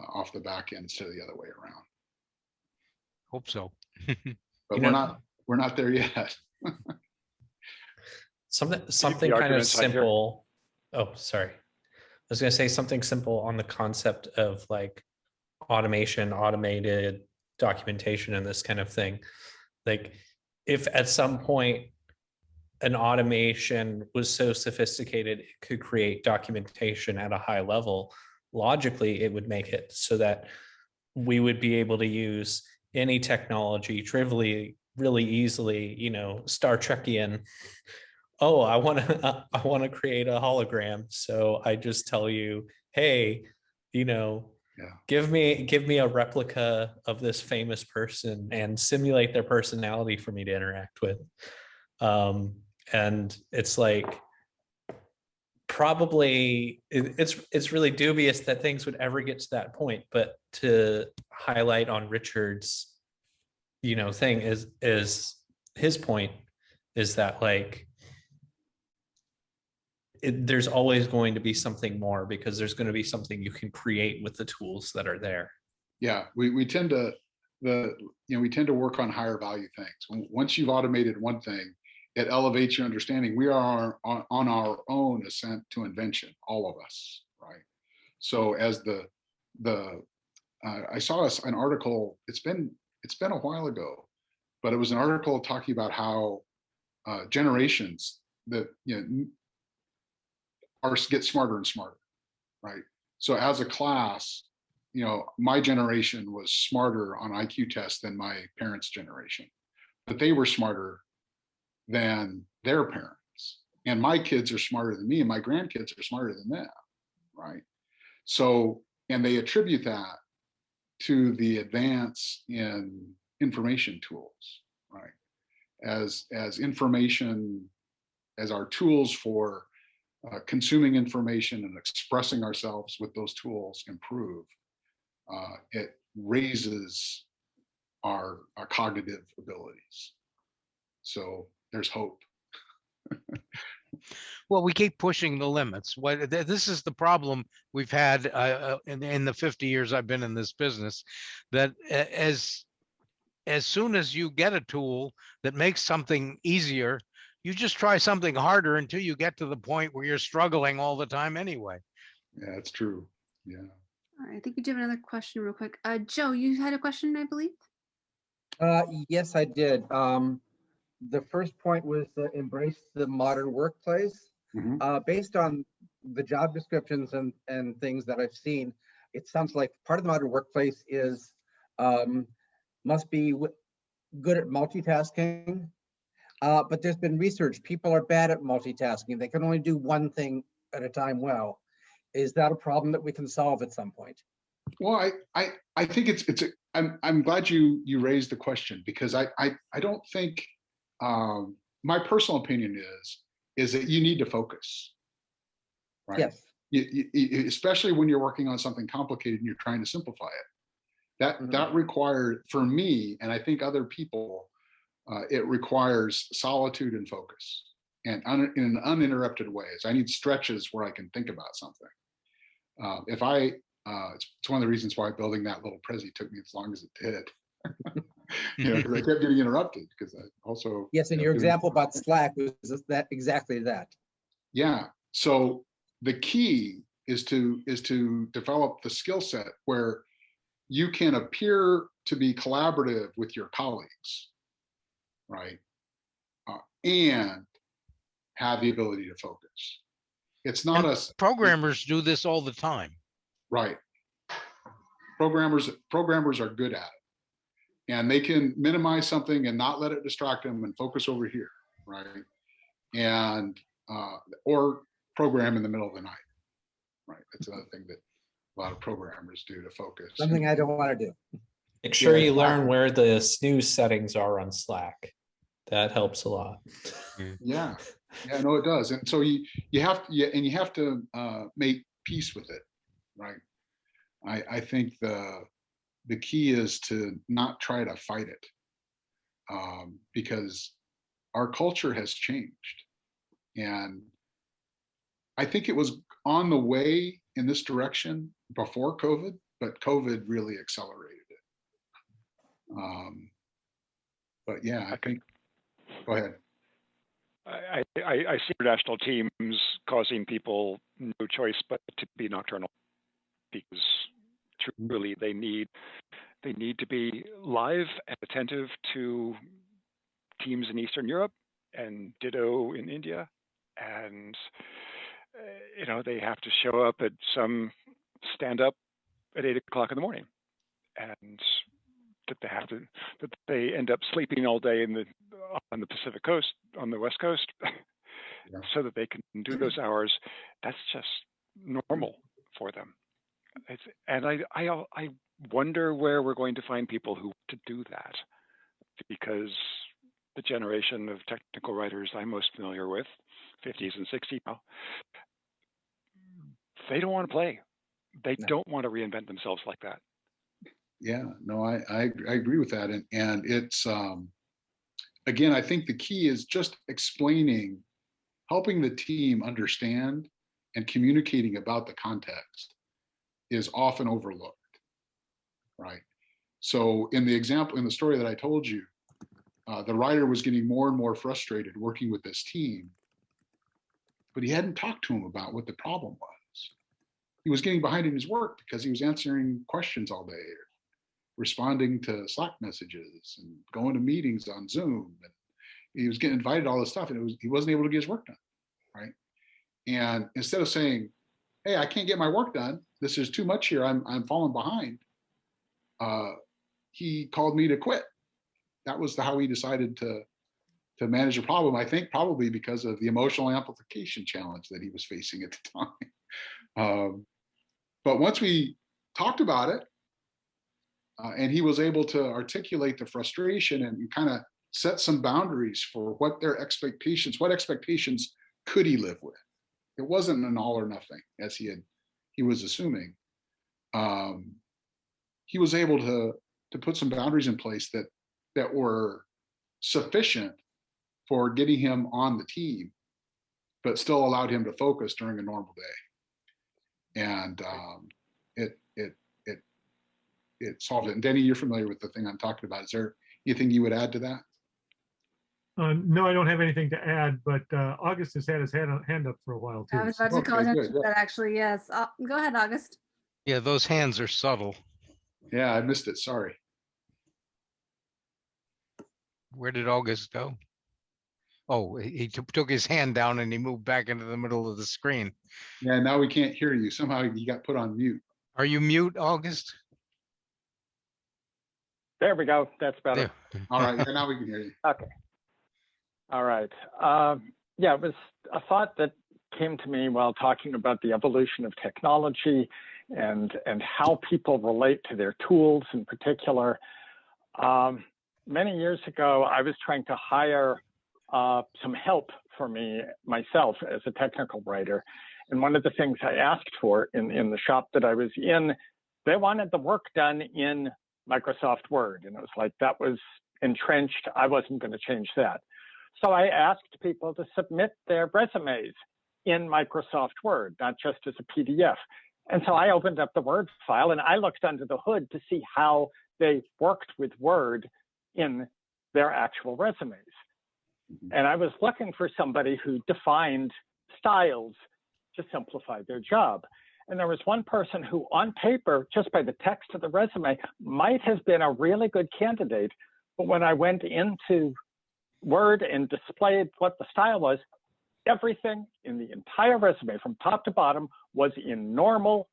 off the back end instead of the other way around. Hope so. But we're not there yet. Something kind of simple. Oh, sorry. was going to say something simple on the concept of like automation, automated documentation, and this kind of thing. Like, if at some point an automation was so sophisticated it could create documentation at a high level, logically it would make it so that we would be able to use any technology trivially, really easily, Star Trekian. Oh, I want to create a hologram, so I just tell you, hey, give me a replica of this famous person and simulate their personality for me to interact with. And it's like, probably it's really dubious that things would ever get to that point, but to highlight on Richard's thing is his point is that like there's always going to be something more, because there's going to be something you can create with the tools that are there. Yeah, we tend to we tend to work on higher value things. Once you've automated one thing, it elevates your understanding. We are on our own ascent to invention, all of us, right? So as I saw an article. It's been a while ago, but it was an article talking about how generations that get smarter and smarter, right? So as a class, my generation was smarter on IQ tests than my parents' generation, but they were smarter than their parents. And my kids are smarter than me, and my grandkids are smarter than them, right? So, and they attribute that to the advance in information tools, right? As information, as our tools for consuming information and expressing ourselves with those tools improve, it raises our cognitive abilities. So there's hope. Well, we keep pushing the limits. This is the problem we've had in the 50 years I've been in this business, that as soon as you get a tool that makes something easier, you just try something harder until you get to the point where you're struggling all the time anyway. Yeah, that's true. Yeah. All right, I think we do have another question real quick. Joe, you had a question, I believe? Yes, I did. The first point was embrace the modern workplace. Mhm. Based on the job descriptions and things that I've seen, it sounds like part of the modern workplace is must be good at multitasking. But there's been research, people are bad at multitasking. They can only do one thing at a time well. Is that a problem that we can solve at some point? Well, I think I'm glad you raised the question, because I don't think, my personal opinion is that you need to focus, right? Yes. You, especially when you're working on something complicated and you're trying to simplify it. That requires, for me, and I think other people, it requires solitude and focus, and in an uninterrupted ways. I need stretches where I can think about something. It's one of the reasons why building that little Prezi took me as long as it did. Because I kept getting interrupted, because I also. Yes, and your example about Slack was that exactly that. Yeah. So the key is to develop the skill set where you can appear to be collaborative with your colleagues, right? And have the ability to focus. It's not programmers do this all the time. Right. Programmers are good at it, and they can minimize something and not let it distract them and focus over here, right? And or program in the middle of the night, right? That's another thing that a lot of programmers do to focus. Something I don't want to do. Make sure you learn where the snooze settings are on Slack. That helps a lot. Yeah, no, it does. And so you have to make peace with it, right? I think the key is to not try to fight it, because our culture has changed, and I think it was on the way in this direction before COVID, but COVID really accelerated it. But yeah, I think. Go ahead. I see international teams causing people no choice but to be nocturnal, because truly they need to be live and attentive to teams in Eastern Europe and ditto in India, and they have to show up at some stand up at 8 o'clock in the morning, and that they end up sleeping all day on the Pacific Coast, on the West Coast, Yeah. so that they can do those hours. That's just normal for them. And I wonder where we're going to find people who want to do that, because the generation of technical writers I'm most familiar with, 50s and 60s now, they don't want to play. They don't want to reinvent themselves like that. Yeah, no, I agree with that. And it's, again, I think the key is just explaining, helping the team understand and communicating about the context is often overlooked, right? So in the story that I told you, the writer was getting more and more frustrated working with this team, but he hadn't talked to him about what the problem was. He was getting behind in his work because he was answering questions all day, responding to Slack messages and going to meetings on Zoom. And he was getting invited to all this stuff, and he wasn't able to get his work done, right? And instead of saying, "Hey, I can't get my work done. This is too much here. I'm falling behind," he called me to quit. That was how he decided to manage the problem. I think probably because of the emotional amplification challenge that he was facing at the time. But once we talked about it, and he was able to articulate the frustration and kind of set some boundaries for what expectations could he live with. It wasn't an all or nothing, as he was assuming. He was able to put some boundaries in place that were sufficient for getting him on the team, but still allowed him to focus during a normal day. And it solved it. And Denny, you're familiar with the thing I'm talking about. Is there anything you would add to that? No, I don't have anything to add, but August has had his hand up for a while too. I was about to call Okay, attention good, to that, actually. Yes. Go ahead, August. Yeah, those hands are subtle. Yeah, I missed it. Sorry. Where did August go? Oh, he took his hand down and he moved back into the middle of the screen. Yeah, now we can't hear you. Somehow you got put on mute. Are you mute, August? There we go. That's better. There. All right, yeah, now we can hear you. Okay. All right. Yeah, it was a thought that came to me while talking about the evolution of technology and how people relate to their tools in particular. Many years ago, I was trying to hire some help for myself as a technical writer. And one of the things I asked for in the shop that I was in, they wanted the work done in Microsoft Word. And it was like, that was entrenched. I wasn't going to change that. So I asked people to submit their resumes in Microsoft Word, not just as a PDF. And so I opened up the Word file and I looked under the hood to see how they worked with Word in their actual resumes. And I was looking for somebody who defined styles to simplify their job. And there was one person who on paper, just by the text of the resume, might have been a really good candidate. But when I went into Word and displayed what the style was, everything in the entire resume from top to bottom was in normal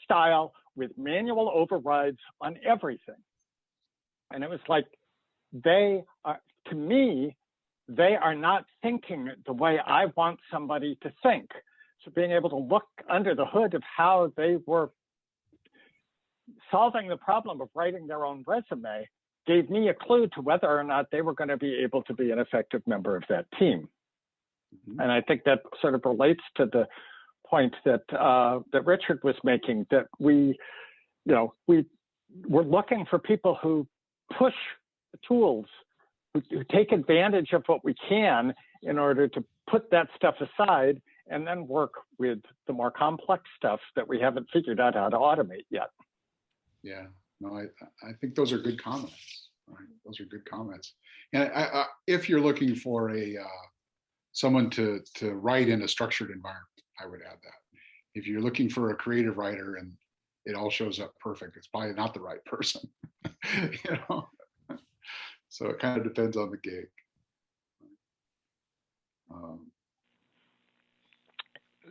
style with manual overrides on everything. And it was like, they are, to me, they are not thinking the way I want somebody to think. So being able to look under the hood of how they were solving the problem of writing their own resume gave me a clue to whether or not they were going to be able to be an effective member of that team. Mm-hmm. And I think that sort of relates to the point that that Richard was making, that we're looking for people who push the tools, who take advantage of what we can in order to put that stuff aside and then work with the more complex stuff that we haven't figured out how to automate yet. Yeah, no, I think those are good comments. Right? Those are good comments. And if you're looking for someone to write in a structured environment. I would add that. If you're looking for a creative writer and it all shows up perfect, it's probably not the right person. You know, so it kind of depends on the gig.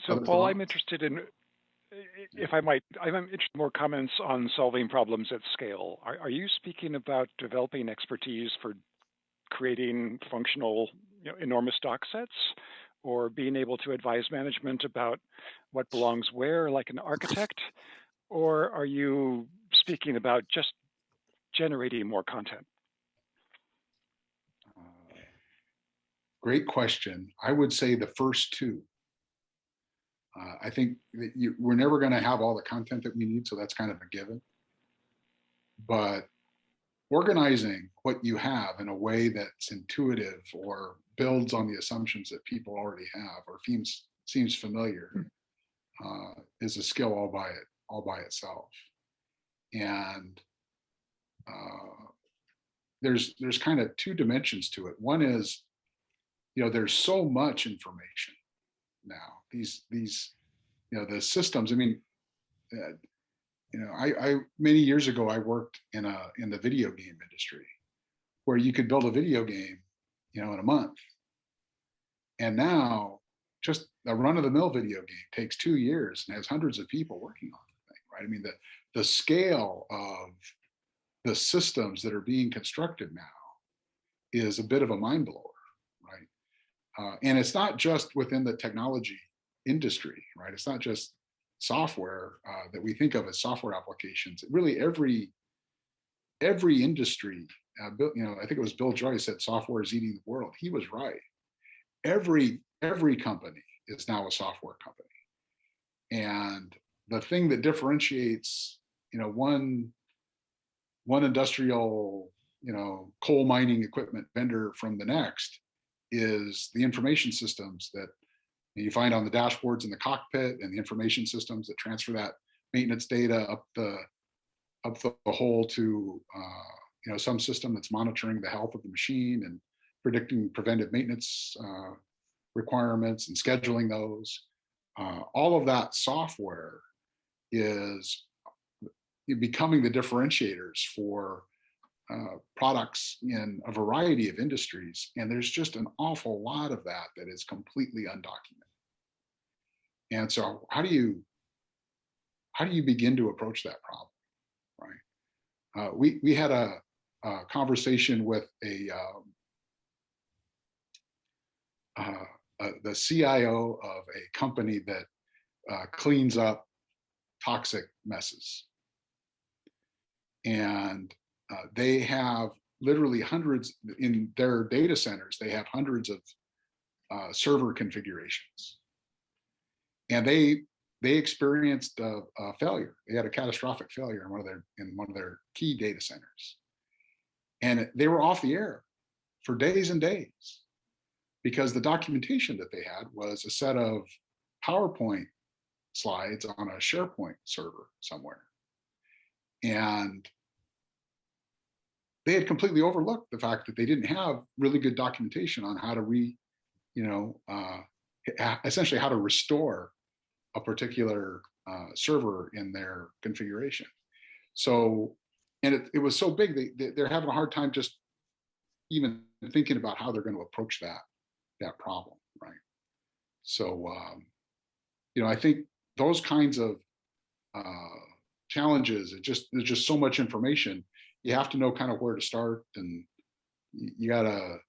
So Paul, I'm interested in, if I might, I'm interested in more comments on solving problems at scale. Are you speaking about developing expertise for creating functional, enormous doc sets, or being able to advise management about what belongs where, like an architect? Or are you speaking about just generating more content? Great question. I would say the first two. I think that we're never going to have all the content that we need, so that's kind of a given. But organizing what you have in a way that's intuitive or builds on the assumptions that people already have or seems familiar is a skill all by itself. And there's kind of two dimensions to it. One is, there's so much information now. These the systems. I mean, I many years ago I worked in the video game industry, where you could build a video game, in a month. And now, just a run-of-the-mill video game takes 2 years and has hundreds of people working on the thing, right? I mean, the scale of the systems that are being constructed now is a bit of a mind blower, right? And it's not just within the technology industry, right? It's not just software that we think of as software applications. Really, every industry. I think it was Bill Joyce said software is eating the world. He was right. Every company is now a software company, and the thing that differentiates, one industrial, coal mining equipment vendor from the next is the information systems that you find on the dashboards in the cockpit, and the information systems that transfer that maintenance data up the hole to some system that's monitoring the health of the machine and predicting preventive maintenance requirements and scheduling those. All of that software is becoming the differentiators for products in a variety of industries, and there's just an awful lot of that is completely undocumented. And so, how do you begin to approach that problem, right? We had a conversation with the CIO of a company that cleans up toxic messes, and they have literally hundreds in their data centers. They have hundreds of server configurations, and they experienced a failure. They had a catastrophic failure in one of their key data centers, and they were off the air for days and days because the documentation that they had was a set of PowerPoint slides on a SharePoint server somewhere, and they had completely overlooked the fact that they didn't have really good documentation on how to essentially how to restore a particular server in their configuration. So, and it was so big, they're having a hard time just even thinking about how they're going to approach that problem, right? So, I think those kinds of challenges, there's just so much information. You have to know kind of where to start, and you gotta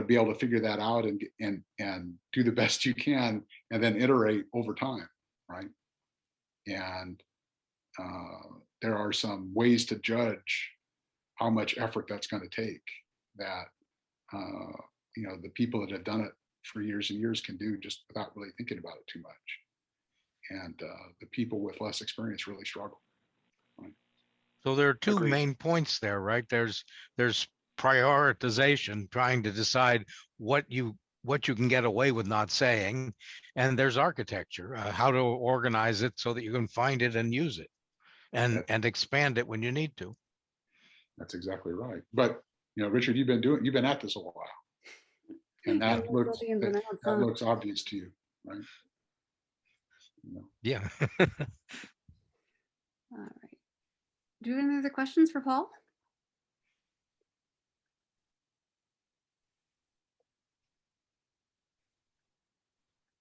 be able to figure that out and do the best you can, and then iterate over time, right? And there are some ways to judge how much effort that's going to take that the people that have done it for years and years can do just without really thinking about it too much, and the people with less experience really struggle. Right? So there are two main points there, right? There's prioritization, trying to decide what you can get away with not saying, and there's architecture, how to organize it so that you can find it and use it, and expand it when you need to. That's exactly right. But Richard, you've been at this a while. And Yeah, that those looks, are the ins and outs, that huh? looks obvious to you, right? You know, Yeah. All right. Do you have any other questions for Paul?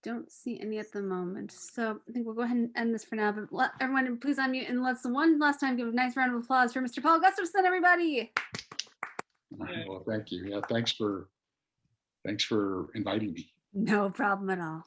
Don't see any at the moment. So I think we'll go ahead and end this for now. But let everyone please unmute and let's one last time give a nice round of applause for Mr. Paul Gustafson, everybody. well, thank you. Yeah, thanks for inviting me. No problem at all.